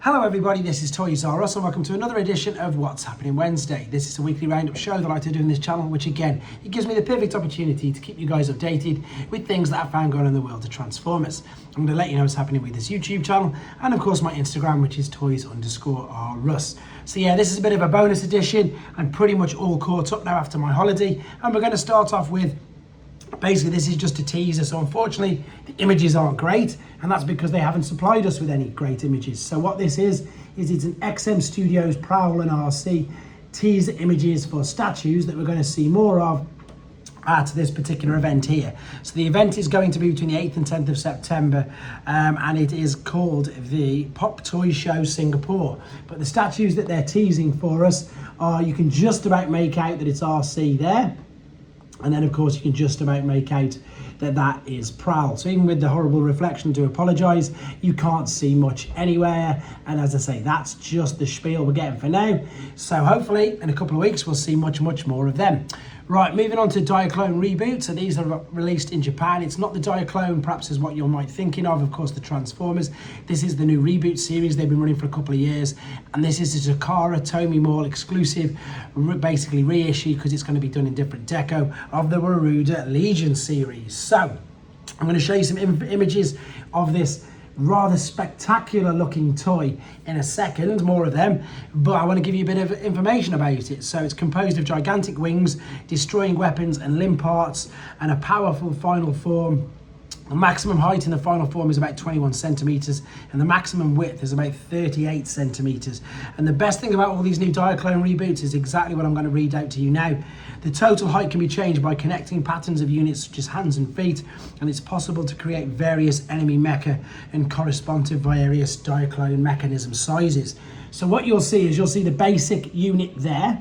Hello everybody, this is Toys R Us and welcome to another edition of What's Happening Wednesday. This is a weekly roundup show that I like to do in this channel, which again, it gives me the perfect opportunity to keep you guys updated with things that I've found going on in the world of Transformers. I'm going to let you know what's happening with this YouTube channel and of course my Instagram, which is Toys_R_Us. So yeah, this is a bit of a bonus edition. I'm pretty much all caught up now after my holiday and we're going to start off with basically, this is just a teaser, so unfortunately the images aren't great, and that's because they haven't supplied us with any great images. So what this is it's an XM Studios Prowl and RC teaser images for statues that we're going to see more of at this particular event here. So the event is going to be between the 8th and 10th of September, and it is called the Pop Toy Show Singapore. But the statues that they're teasing for us are, you can just about make out that it's RC there. And then, of course, you can just about make out that that is Prowl. So even with the horrible reflection, I do apologise, you can't see much anywhere. And as I say, that's just the spiel we're getting for now. So hopefully, in a couple of weeks, we'll see much more of them. Right, moving on to Diaclone Reboot. So these are released in Japan. It's not the Diaclone, perhaps, is what you might thinking of course, the Transformers. This is the new Reboot series. They've been running for a couple of years. And this is a Takara Tomy Mall exclusive, basically reissue, because it's going to be done in different deco, of the Waruda Legion series. So, I'm going to show you some images of this rather spectacular looking toy in a second, more of them, but I want to give you a bit of information about it. So it's composed of gigantic wings, destroying weapons and limb parts, and a powerful final form. The maximum height in the final form is about 21 centimeters, and the maximum width is about 38 centimeters. And the best thing about all these new Diaclone reboots is exactly what I'm going to read out to you now. The total height can be changed by connecting patterns of units such as hands and feet, and it's possible to create various enemy mecha and correspond to various Diaclone mechanism sizes. So what you'll see is, you'll see the basic unit there,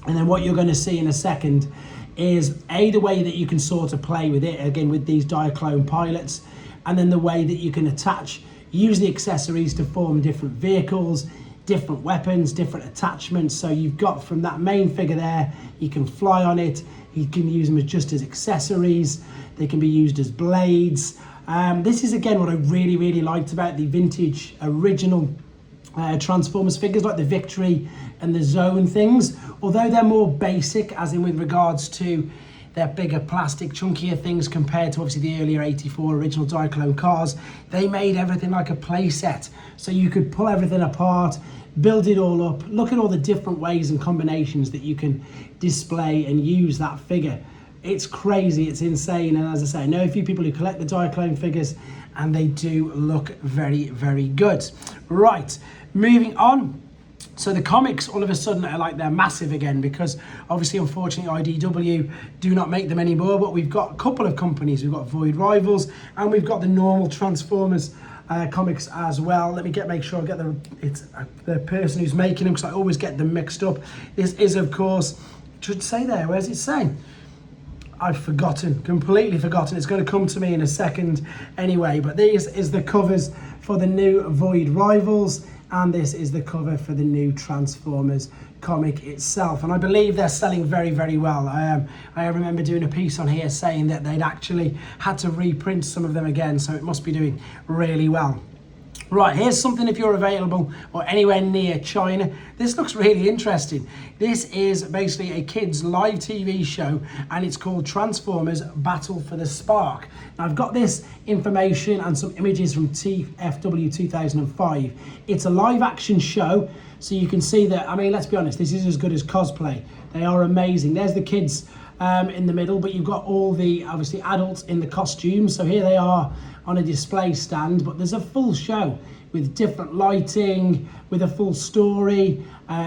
and then what you're going to see in a second is the way that you can sort of play with it, again with these Diaclone pilots, and then the way that you can use the accessories to form different vehicles, different weapons, different attachments. So you've got from that main figure there, you can fly on it, you can use them just as accessories, they can be used as blades. This is again what I really liked about the vintage original Transformers figures, like the Victory and the Zone things. Although they're more basic, as in with regards to their bigger plastic chunkier things compared to obviously the earlier 84 original Diaclone cars, they made everything like a play set, so you could pull everything apart, build it all up, look at all the different ways and combinations that you can display and use that figure. It's crazy, it's insane, and as I say, I know a few people who collect the Diaclone figures and they do look very good. Right, moving on. So the comics all of a sudden are like, they're massive again, because obviously unfortunately IDW do not make them anymore, but we've got a couple of companies. We've got Void Rivals and we've got the normal Transformers comics as well. Let me make sure I get the person who's making them, because I always get them mixed up. This is of course, it should say there, where's it saying? I've forgotten, completely forgotten. It's going to come to me in a second anyway, but this is the covers for the new Void Rivals, and this is the cover for the new Transformers comic itself. And I believe they're selling very well. I remember doing a piece on here saying that they'd actually had to reprint some of them again, so it must be doing really well. Right, here's something if you're available or anywhere near China. This looks really interesting. This is basically a kids live TV show, and it's called Transformers Battle for the Spark. Now I've got this information and some images from TFW 2005. It's a live action show, so you can see that, I mean, let's be honest, this is as good as cosplay. They are amazing. There's the kids in the middle, but you've got all the obviously adults in the costumes. So here they are on a display stand, but there's a full show with different lighting, with a full story.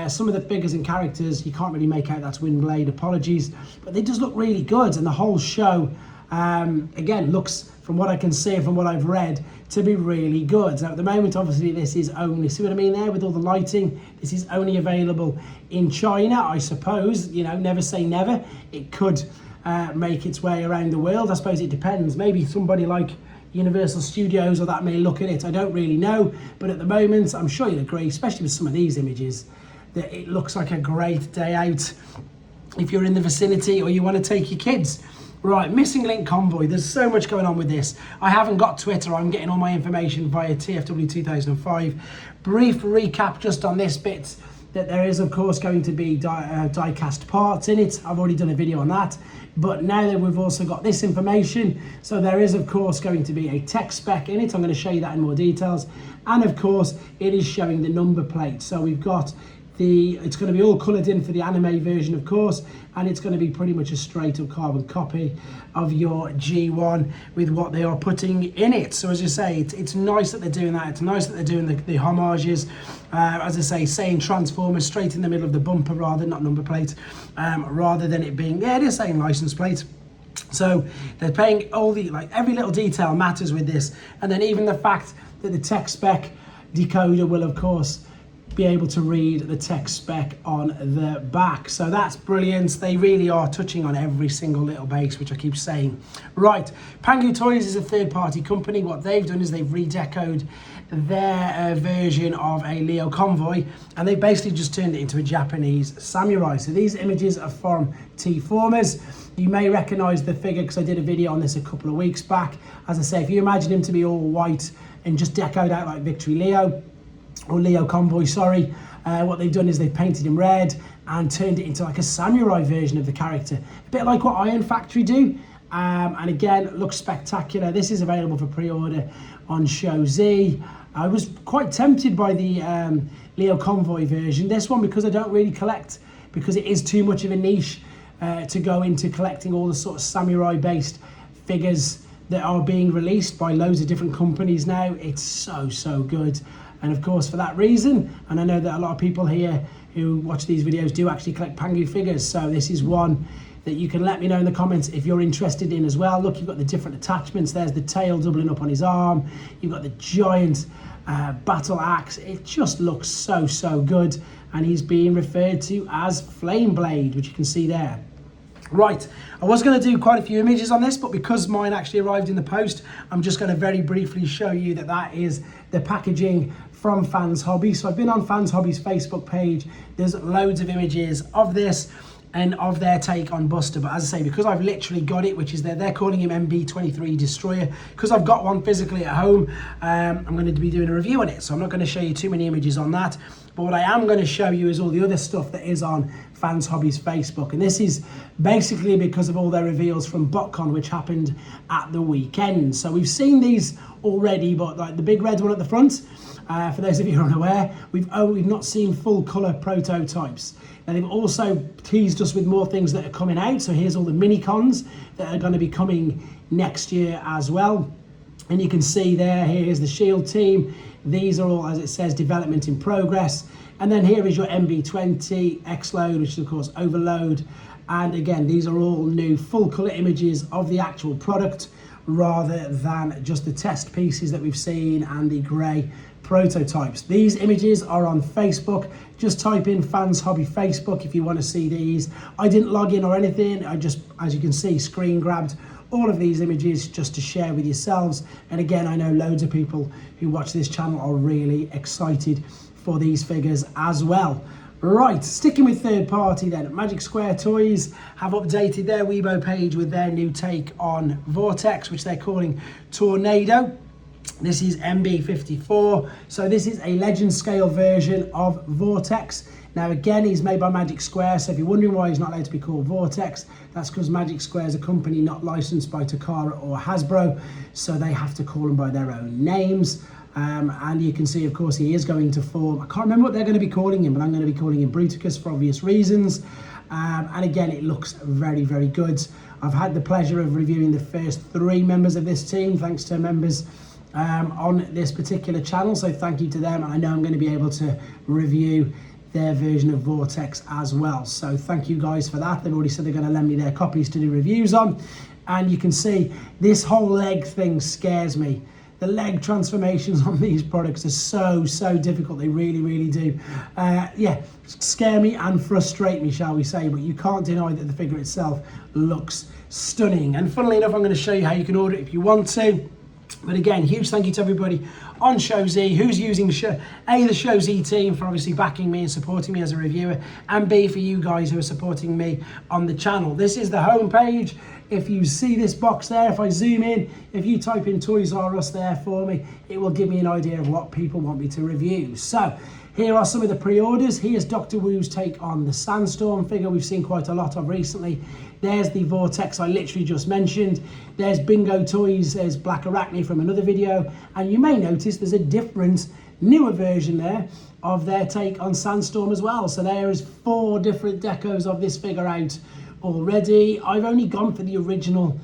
Some of the figures and characters, you can't really make out that's Windblade, apologies, but they just look really good. And the whole show, again, looks, from what I can see and from what I've read, to be really good. Now at the moment, obviously, this is only, see what I mean there with all the lighting? This is only available in China, I suppose. You know, never say never. It could make its way around the world. I suppose it depends. Maybe somebody like Universal Studios or that may look at it. I don't really know, but at the moment, I'm sure you'll agree, especially with some of these images, that it looks like a great day out if you're in the vicinity or you want to take your kids. Right, missing link Convoy. There's so much going on with this. I haven't got Twitter. I'm getting all my information via TFW 2005. Brief recap just on this bit, that there is of course going to be die-cast parts in it. I've already done a video on that. But now that we've also got this information, so there is of course going to be a tech spec in it. I'm going to show you that in more details. And of course, it is showing the number plate. So we've got it's going to be all coloured in for the anime version, of course, and it's going to be pretty much a straight up carbon copy of your G1 with what they are putting in it. So as you say, it's nice that they're doing that. It's nice that they're doing the homages. As I say, saying Transformers straight in the middle of the bumper, not number plate, rather than it being, it is saying license plate. So they're paying all the, every little detail matters with this. And then even the fact that the tech spec decoder will of course be able to read the tech spec on the back. So that's brilliant. They really are touching on every single little base, which I keep saying. Right, Pangu Toys is a third-party company. What they've done is they've redecoed their version of a Leo Convoy, and they basically just turned it into a Japanese samurai. So these images are from T-Formers. You may recognize the figure because I did a video on this a couple of weeks back. As I say, if you imagine him to be all white and just decoed out like Victory Leo, or Leo Convoy, sorry. What they've done is they've painted him red and turned it into like a samurai version of the character. A bit like what Iron Factory do. And again, it looks spectacular. This is available for pre-order on Show Z. I was quite tempted by the Leo Convoy version. This one, because I don't really collect, because it is too much of a niche to go into collecting all the sort of samurai-based figures that are being released by loads of different companies now. It's so good. And of course, for that reason, and I know that a lot of people here who watch these videos do actually collect Pangu figures, so this is one that you can let me know in the comments if you're interested in as well. Look, you've got the different attachments. There's the tail doubling up on his arm. You've got the giant battle axe. It just looks so good. And he's being referred to as Flame Blade, which you can see there. Right, I was going to do quite a few images on this, but because mine actually arrived in the post, I'm just going to very briefly show you that is the packaging from Fans Hobby. So I've been on Fans Hobby's Facebook page. There's loads of images of this and of their take on Buster. But as I say, because I've literally got it, which is they're calling him MB23 Destroyer, because I've got one physically at home, I'm going to be doing a review on it. So I'm not going to show you too many images on that. But what I am going to show you is all the other stuff that is on Fans Hobby's Facebook. And this is basically because of all their reveals from BotCon, which happened at the weekend. So we've seen these already, but like the big red one at the front, for those of you who are unaware, we've not seen full colour prototypes. Now they've also teased us with more things that are coming out. So here's all the mini cons that are going to be coming next year as well. And you can see there, here's the Shield team. These are all, as it says, development in progress. And then here is your MB20 X-Load, which is of course Overload. And again, these are all new full colour images of the actual product, rather than just the test pieces that we've seen and the grey prototypes. These images are on Facebook. Just type in Fans Hobby Facebook if you want to see these. I didn't log in or anything. I just, as you can see, screen grabbed all of these images just to share with yourselves. And again, I know loads of people who watch this channel are really excited for these figures as well. Right, sticking with third party then, Magic Square Toys have updated their Weibo page with their new take on Vortex, which they're calling Tornado. This is MB54, so this is a legend scale version of Vortex. Now again, he's made by Magic Square, so if you're wondering why he's not allowed to be called Vortex, that's because Magic Square is a company not licensed by Takara or Hasbro, so they have to call them by their own names. And you can see, of course, he is going to form, I can't remember what they're going to be calling him, but I'm going to be calling him Bruticus for obvious reasons. And again, it looks very good. I've had the pleasure of reviewing the first 3 members of this team, thanks to members on this particular channel, so thank you to them. And I know I'm going to be able to review their version of Vortex as well, so thank you guys for that. They've already said they're going to lend me their copies to do reviews on. And you can see this whole leg thing scares me. The leg transformations on these products are so difficult. They really do. Yeah, scare me and frustrate me, shall we say, but you can't deny that the figure itself looks stunning. And funnily enough, I'm going to show you how you can order it if you want to. But again, huge thank you to everybody on Show Z who's using the Show Z team for obviously backing me and supporting me as a reviewer, and B, for you guys who are supporting me on the channel. This is the home page. If you see this box there, if I zoom in, if you type in Toys R Us there for me, it will give me an idea of what people want me to review. So here are some of the pre-orders. Here's Dr. Wu's take on the Sandstorm figure we've seen quite a lot of recently. There's the Vortex I literally just mentioned. There's Pangu Toys, there's Black Arachne from another video. And you may notice there's a different, newer version there of their take on Sandstorm as well. So there is 4 different decos of this figure out already. I've only gone for the original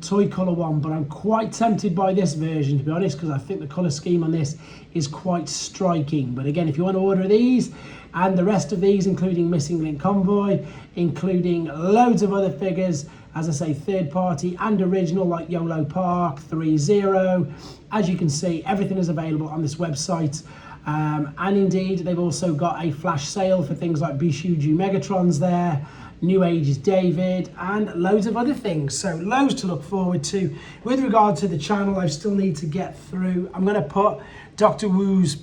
toy colour one, but I'm quite tempted by this version, to be honest, because I think the colour scheme on this is quite striking. But again, if you want to order these and the rest of these, including Missing Link Convoy, including loads of other figures, as I say, third party and original, like YOLO Park, 3-0, as you can see, everything is available on this website. And indeed, they've also got a flash sale for things like Bishuju Megatrons there, New Age's David, and loads of other things. So loads to look forward to. With regard to the channel, I still need to get through. I'm going to put Dr. Wu's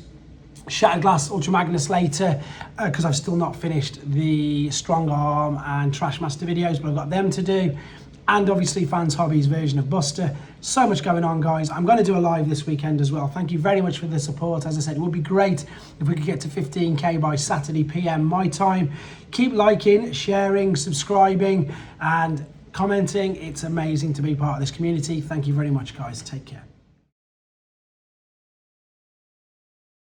Shattered Glass Ultra Magnus later, because I've still not finished the Strong Arm and Trash Master videos, but I've got them to do. And obviously Fans Hobby's version of Buster. So much going on, guys. I'm going to do a live this weekend as well. Thank you very much for the support. As I said, it would be great if we could get to 15k by Saturday PM my time. Keep liking, sharing, subscribing and commenting. It's amazing to be part of this community. Thank you very much, guys. Take care.